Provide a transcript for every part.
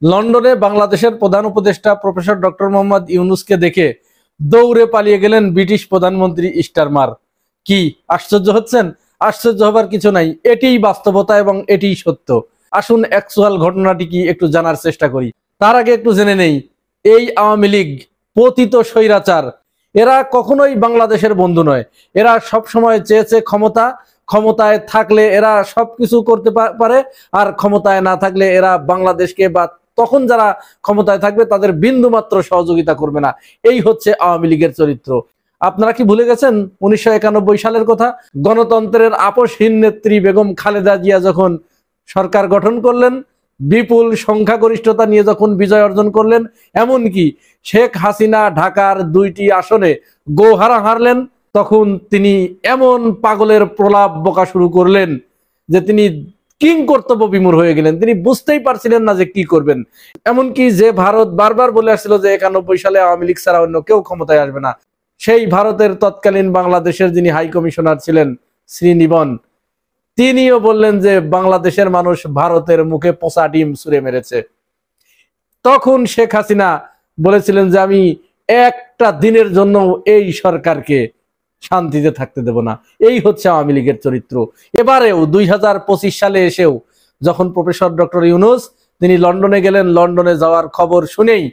লন্ডনে বাংলাদেশের প্রধান উপদেষ্টা প্রফেসর ডক্টর মোহাম্মদ ইউনূসকে দেখে দৌড়ে পালিয়ে গেলেন ব্রিটিশ প্রধানমন্ত্রী স্টারমার। কি আশ্চর্য হচ্ছেন? আশ্চর্য হবার কিছু নাই, এটিই বাস্তবতা এবং এটিই সত্য। আসুন অ্যাকচুয়াল ঘটনাটি কি একটু জানার চেষ্টা করি। তার আগে একটু জেনে নেই, এই আওয়ামী লীগ পতিত স্বৈরাচার, এরা কখনোই বাংলাদেশের বন্ধু নয়। এরা সব সময় চেয়েছে ক্ষমতা, ক্ষমতায় থাকলে এরা সবকিছু করতে পারে, আর ক্ষমতায় না থাকলে এরা বাংলাদেশকে বা তখন যারা ক্ষমতায় থাকবে তাদের বিন্দু মাত্র সহযোগিতা করবে না। এই হচ্ছে আওয়ামী লীগের চরিত্র। আপনারা কি ভুলে গেছেন 1991 সালের কথা? গণতন্ত্রের আপসহীন নেত্রী বেগম খালেদা জিয়া যখন সরকার গঠন করলেন, বিপুল সংখ্যাগরিষ্ঠতা নিয়ে যখন বিজয় অর্জন করলেন, এমনকি শেখ হাসিনা ঢাকার 2টি আসনে গোহারা হারলেন, তখন তিনি এমন পাগলের প্রলাপ বকা শুরু করলেন যে তিনি কিং কর্তব্য বিমূঢ় হয়ে গেলেন। তিনি বুঝতেই পারছিলেন না যে কি করবেন। এমনকি যে ভারত বারবার বলে আসছিল যে 91 সালে আওয়ামী লীগ ছাড়া অন্য কেউ ক্ষমতায় আসবে না, সেই ভারতের তৎকালীন বাংলাদেশের যিনি হাই কমিশনার ছিলেন শ্রীনিবন, তিনিও বললেন যে বাংলাদেশের মানুষ ভারতের মুখে পচা ডিম ছুঁড়ে মেরেছে। তখন শেখ হাসিনা বলেছিলেন যে আমি একটা দিনের জন্য এই সরকারকে শান্তিতে থাকতে দেব না। এই হচ্ছে আওয়ামী লীগের চরিত্র। এবারেও 2025 সালে এসেও যখন প্রফেসর ডক্টর ইউনূস তিনি লন্ডনে গেলেন, লন্ডনে যাওয়ার খবর শুনেই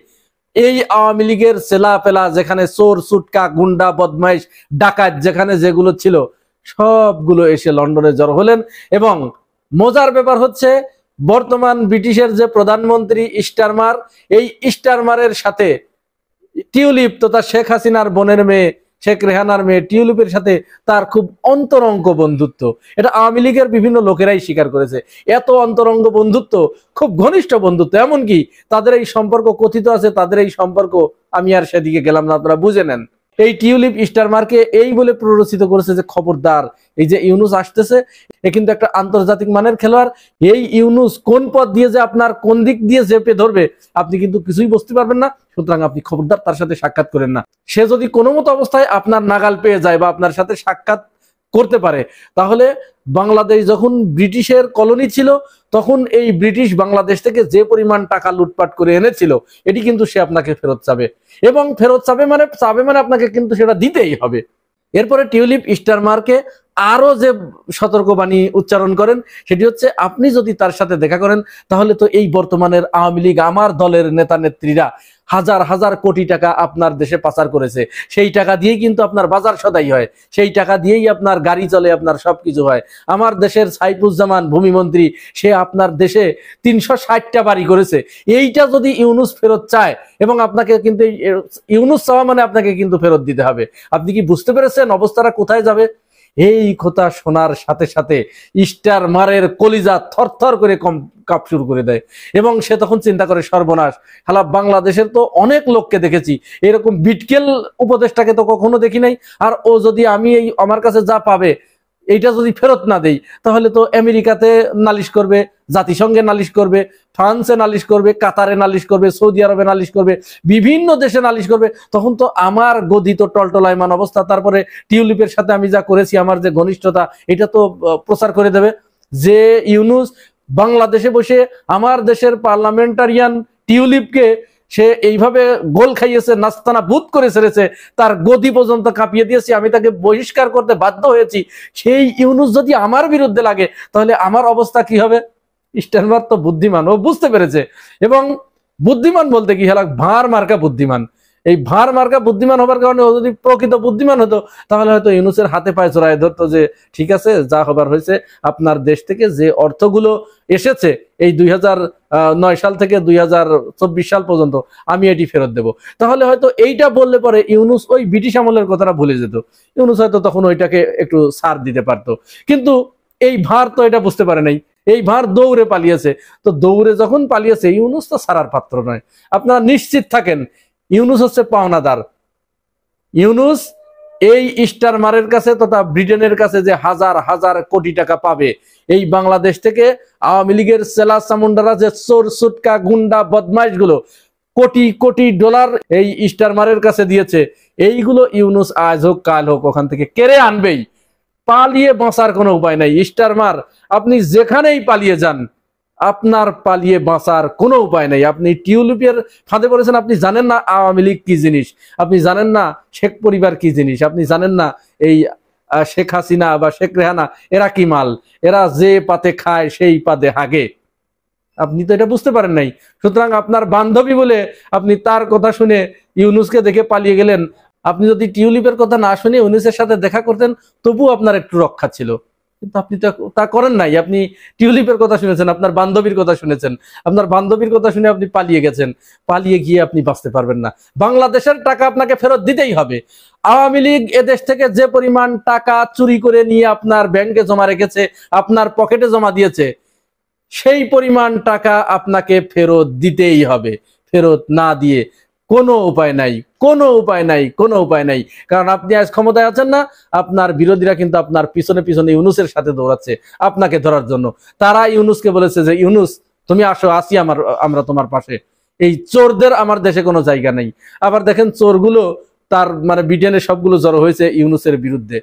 এই আওয়ামী লীগের ছেলাপেলা, যেখানে চোর সুটকা গুন্ডা বদমাইশ ডাকাত যেখানে যেগুলো ছিল, সবগুলো এসে লন্ডনে জড়ো হলেন। এবং মজার ব্যাপার হচ্ছে, বর্তমান ব্রিটিশের যে প্রধানমন্ত্রী স্টারমার, এই স্টারমারের সাথে টিউলিপ তথা শেখ হাসিনার বোনের মেয়ে শেখ রেহানার মেয়ে টিউলিপের সাথে তার খুব অন্তরঙ্গ বন্ধুত্ব। এটা আওয়ামী লীগের বিভিন্ন লোকেরাই স্বীকার করেছে। এত অন্তরঙ্গ বন্ধুত্ব, খুব ঘনিষ্ঠ বন্ধুত্ব, এমনকি তাদের এই সম্পর্ক কথিত আছে, তাদের এই সম্পর্ক আমি আর সেদিকে গেলাম না, আপনারা বুঝে নেন। এই টিউলিপ স্টারমারকে এই বলে প্ররোচিত করেছে যে খবরদার, এই যে ইউনূস আসতেছে, এ কিন্তু একটা আন্তর্জাতিক মানের খেলোয়াড়। এই ইউনূস কোন পথ দিয়ে যে আপনার কোন দিক দিয়ে চেপে ধরবে আপনি কিন্তু কিছুই বুঝতে পারবেন না। সুতরাং আপনি খবরদার তার সাথে সাক্ষাৎ করেন না। সে যদি কোনো মতো অবস্থায় আপনার নাগাল পেয়ে যায় বা আপনার সাথে সাক্ষাৎ করতে পারে, তাহলে বাংলাদেশ যখন ব্রিটিশের কলোনি ছিল, তখন এই ব্রিটিশ বাংলাদেশ থেকে যে পরিমাণ টাকা লুটপাট করে এনেছিল, এটি কিন্তু সে আপনাকে ফেরত চাবে। এবং ফেরত চাবে মানে আপনাকে কিন্তু সেটা দিতেই হবে। এরপরে টিউলিপ স্টারমারকে আরো যে সতর্কবাণী উচ্চারণ করেন, সেটি হচ্ছে আপনি যদি তার সাথে দেখা করেন, তাহলে তো এই বর্তমানের আওয়ামী লীগ আমার দলের নেতা নেত্রীরা হাজার হাজার কোটি টাকা আপনার দেশে পাচার করেছে। সেই টাকা দিয়েই কিন্তু আপনার বাজার সদাই হয়, সেই টাকা দিয়েই আপনার গাড়ি চলে, আপনার সবকিছু হয়। আমার দেশের সাইফুজ্জামান ভূমিমন্ত্রী, সে আপনার দেশে 360টা বাড়ি করেছে। এইটা যদি ইউনূস ফেরত চায়, এবং আপনাকে কিন্তু ইউনূস চাওয়া মানে আপনাকে কিন্তু ফেরত দিতে হবে। আপনি কি বুঝতে পেরেছেন অবস্থাটা কোথায় যাবে? এই কথা শোনার সাথে সাথে স্টারমারের কলিজা থরথর করে কাঁপ শুরু করে দেয়, এবং সে তখন চিন্তা করে সর্বনাশ, হালা বাংলাদেশের তো অনেক লোককে দেখেছি, এরকম বিটকেল উপদেষ্টাকে তো কখনো দেখি নাই। আর ও যদি আমি এই আমার কাছে যা পাবে এইটা যদি ফেরত না দেই, তাহলে তো আমেরিকাতে নালিশ করবে, জাতিসংঘে নালিশ করবে, ফ্রান্সে নালিশ করবে, কাতারে নালিশ করবে, সৌদি আরবে নালিশ করবে, বিভিন্ন দেশে নালিশ করবে। তখন তো আমার গদি তো টলটলায়মান অবস্থা। তারপরে টিউলিপের সাথে আমি যা করেছি, আমার যে ঘনিষ্ঠতা, এটা তো প্রচার করে দেবে যে ইউনূস বাংলাদেশে বসে আমার দেশের পার্লামেন্টারিয়ান টিউলিপকে সে এইভাবে গোল খাইয়েছে, নাস্তানা বুত করে ছেড়েছে, তার গদি পর্যন্ত কাঁপিয়ে দিয়েছি, আমি তাকে বহিষ্কার করতে বাধ্য হয়েছি। সেই ইউনূস যদি আমার বিরুদ্ধে লাগে, তাহলে আমার অবস্থা কি হবে? স্টারমার তো বুদ্ধিমান, ও বুঝতে পেরেছে। এবং বুদ্ধিমান বলতে কি, হেলা ভাঁড় মার্কা বুদ্ধিমান। এই ভাঁড় মার্কা বুদ্ধিমান হবার কারণে ও যদি প্রকৃত বুদ্ধিমান হতো, তাহলে হয়তো ইউনূসের হাতে পায়ে জড়ায় ধরতো যে ঠিক আছে, যা হবার হয়েছে, আপনার দেশ থেকে যে অর্থগুলো এসেছে এই 2009 সাল থেকে 2024 সাল পর্যন্ত, আমি এটি ফেরত দেব। তাহলে হয়তো এইটা বললে পরে ইউনূস ওই ব্রিটিশ আমলের কথাটা ভুলে যেত। ইউনূস হয়তো তখন ওইটাকে একটু ছাড় দিতে পারতো। কিন্তু এই ভাঁড় তো এটা বুঝতে পারে নাই, এই ভাঁড় দৌড়ে পালিয়েছে। তো দৌড়ে যখন পালিয়েছে, ইউনূস তো ছাড়ার পাত্র নয়। আপনারা নিশ্চিত থাকেন, ইউনূস হচ্ছে পাওনাদার। ইউনূস এই স্টারমারের কাছে তথা ব্রিটেনের কাছে যে হাজার হাজার কোটি টাকা পাবে, এই বাংলাদেশ থেকে আওয়ামী লীগের চেলা চামুন্ডারা যে চোর সুটকা গুন্ডা বদমাইশ গুলো কোটি কোটি ডলার এই স্টারমারের কাছে দিয়েছে, এইগুলো ইউনূস আজ হোক কাল হোক ওখান থেকে কেড়ে আনবেই। পালিয়ে বাঁচার কোনো উপায় নাই। স্টারমার, আপনি যেখানেই পালিয়ে যান, আপনার পালিয়ে বাঁচার কোনো উপায় নেই। আপনি টিউলিপের ফাঁদে পড়েছেন। আপনি জানেন না আওয়ামী লীগ কি জিনিস, আপনি জানেন না শেখ পরিবার কি জিনিস, আপনি জানেন না এই শেখ হাসিনা বা শেখ রেহানা এরা কি মাল, এরা যে পাতে খায় সেই পাতে হাগে। আপনি তো এটা বুঝতে পারেন নাই। সুতরাং আপনার বান্ধবী বলে আপনি তার কথা শুনে ইউনুসকে দেখে পালিয়ে গেলেন। আপনি যদি টিউলিপের কথা না শুনে ইউনুসের সাথে দেখা করতেন তবুও আপনার একটু রক্ষা ছিল, কিন্তু আপনি তো তা করেন নাই। আপনি টিউলিপের কথা শুনেছেন, আপনার বান্ধবীর কথা শুনেছেন, আপনার বান্ধবীর কথা শুনে আপনি পালিয়ে গেছেন। পালিয়ে গিয়ে আপনি বাঁচতে পারবেন না। বাংলাদেশের টাকা আপনাকে ফেরত দিতেই হবে। আওয়ামী লীগ এদেশ থেকে যে পরিমাণ টাকা চুরি করে নিয়ে আপনার ব্যাংকে জমা রেখেছে, আপনার পকেটে জমা দিয়েছে, সেই পরিমাণ টাকা আপনাকে ফেরত দিতেই হবে। ফেরত না দিয়ে কোনো উপায় নাই, কোনো উপায় নাই, কোনো উপায় নাই। কারণ আপনি আজ ক্ষমতায় আছেন না, আপনার বিরোধীরা কিন্তু আপনার পিছনে পিছনে ইউনুসের সাথে দৌড়াচ্ছে আপনাকে ধরার জন্য। তারা ইউনুসকে বলেছে যে ইউনুস তুমি আসো, আসি আমরা তোমার পাশে। এই চোরদের আমার দেশে কোনো জায়গা নেই। আবার দেখেন চোরগুলো তার মানে ব্রিটেনের সবগুলো জড়ো হয়েছে ইউনুসের বিরুদ্ধে।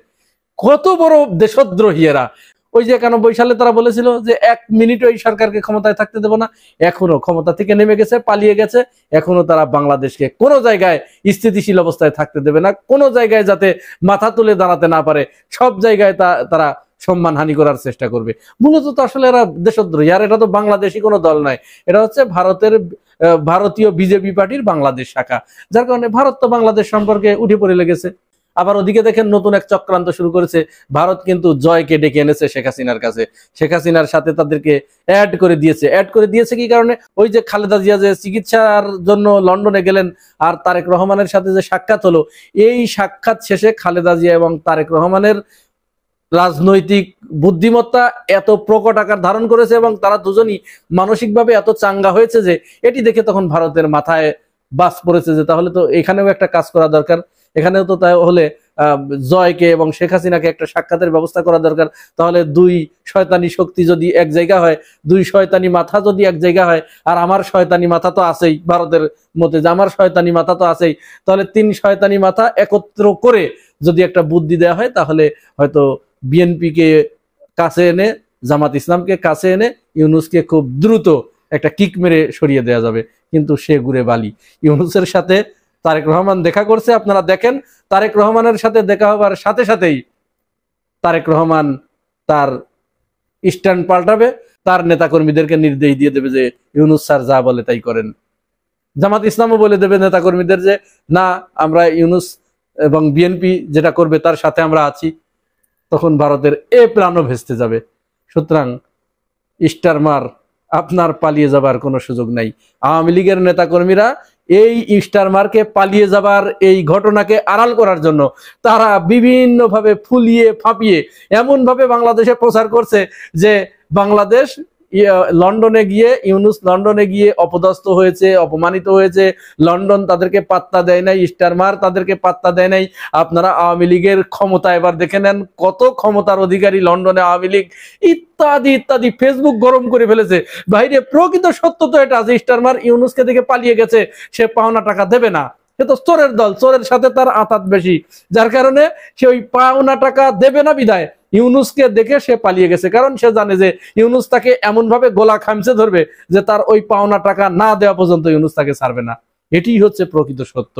কত বড় দেশদ্রোহী এরা। ওই যে 91 সালে তারা বলেছিল যে 1 মিনিটও এই সরকারকে ক্ষমতায় থাকতে দেব না, এখনো ক্ষমতা থেকে নেমে গেছে, পালিয়ে গেছে। এখনো তারা বাংলাদেশকে কোনো জায়গায় স্থিতিশীল অবস্থায় থাকতে দেবে না, কোনো জায়গায় যাতে মাথা তুলে দাঁড়াতে না পারে, সব জায়গায় তারা সম্মানহানি করার চেষ্টা করবে। মূলত তো আসলে এরা দেশদ্রোহী। আর এটা তো বাংলাদেশি কোনো দল নয়, এটা হচ্ছে ভারতীয় বিজেপি পার্টির বাংলাদেশ শাখা। যার কারণে ভারত তো বাংলাদেশ সম্পর্কে উঠে পড়ে লেগেছে। আবার ওদিকে দেখেন নতুন এক চক্রান্ত শুরু করেছে। ভারত কিন্তু জয়কে ডেকে এনেছে শেখ হাসিনার কাছে, শেখ হাসিনার সাথে তাদেরকে অ্যাড করে দিয়েছে কি কারণে? ওই যে খালেদা জিয়া যে চিকিৎসার জন্য লন্ডনে গেলেন আর তারেক রহমানের সাথে যে সাক্ষাৎ হলো, এই সাক্ষাৎ শেষে খালেদা জিয়া এবং তারেক রহমানের রাজনৈতিক বুদ্ধিমত্তা এত প্রকট আকার ধারণ করেছে এবং তারা দুজনই মানসিকভাবে এত চাঙ্গা হয়েছে যে এটি দেখে তখন ভারতের মাথায় বাস পড়েছে যে তাহলে তো এখানেও একটা কাজ করা দরকার, এখানেও তো তাহলে জয়কে এবং শেখ হাসিনাকে একটা সাক্ষাতের ব্যবস্থা করা দরকার। তাহলে দুই শয়তানি শক্তি যদি এক জায়গা হয়, দুই শয়তানি মাথা যদি এক জায়গা হয়, আর আমার শয়তানি মাথা তো আছেই, ভারতের মতে যে আমার শয়তানি মাথা তো আছেই, তাহলে 3 শয়তানি মাথা একত্র করে যদি একটা বুদ্ধি দেওয়া হয়, তাহলে হয়তো বিএনপিকে কাছে এনে, জামাত ইসলামকে কাছে এনে ইউনুসকে খুব দ্রুত একটা কিক মেরে সরিয়ে দেওয়া যাবে। কিন্তু সে ঘুরে বালি। ইউনুসের সাথে তারেক রহমান দেখা করছে। আপনারা দেখেন তারেক রহমানের সাথে দেখা হবার সাথে সাথেই তারেক রহমান তার স্ট্যান্ড পাল্টাবে, তার নেতাকর্মীদেরকে নির্দেশ দিয়ে দেবে যে ইউনুস স্যার যা বলে তাই করেন। জামাত ইসলামও বলে দেবে নেতাকর্মীদের যে না, আমরা ইউনুস এবং বিএনপি যেটা করবে তার সাথে আমরা আছি। তখন ভারতের প্রাণও ভেস্তে যাবে। সুতরাং স্টারমার, আপনার পালিয়ে যাবার কোনো সুযোগ নাই। আওয়ামী লীগের নেতাকর্মীরা এই স্টারমারকে পালিয়ে যাবার এই ঘটনাকে আড়াল করার জন্য তারা বিভিন্নভাবে ফুলিয়ে ফাঁপিয়ে এমনভাবে বাংলাদেশে প্রচার করছে যে বাংলাদেশ ইউনুস লন্ডনে গিয়ে অপদস্থ হয়েছে, অপমানিত হয়েছে, লন্ডন তাদেরকে পাত্তা দেয় নাই, স্টারমার তাদেরকে পাত্তা দেয় নাই। আপনারা আওয়ামী লীগের ক্ষমতা এবার দেখে নেন, কত ক্ষমতার অধিকারী লন্ডনে আওয়ামী লীগ, ইত্যাদি ইত্যাদি। ফেসবুক গরম করে ফেলেছে। বাইরে প্রকৃত সত্য তো এটা যে স্টারমার ইউনুসকে দেখে পালিয়ে গেছে, সে পাওনা টাকা দেবে না। সে তো চোরের দল, চোরের সাথে তার আঁতাত বেশি, যার কারণে সে ওই পাওনা টাকা দেবে না বিদায় ইউনুসকে দেখে সে পালিয়ে গেছে। কারণ সে জানে যে ইউনুস তাকে এমন ভাবে গোলা খামচে ধরবে যে তার ওই পাওনা টাকা না দেওয়া পর্যন্ত ইউনুস তাকে ছাড়বে না। এটি হচ্ছে প্রকৃত সত্য।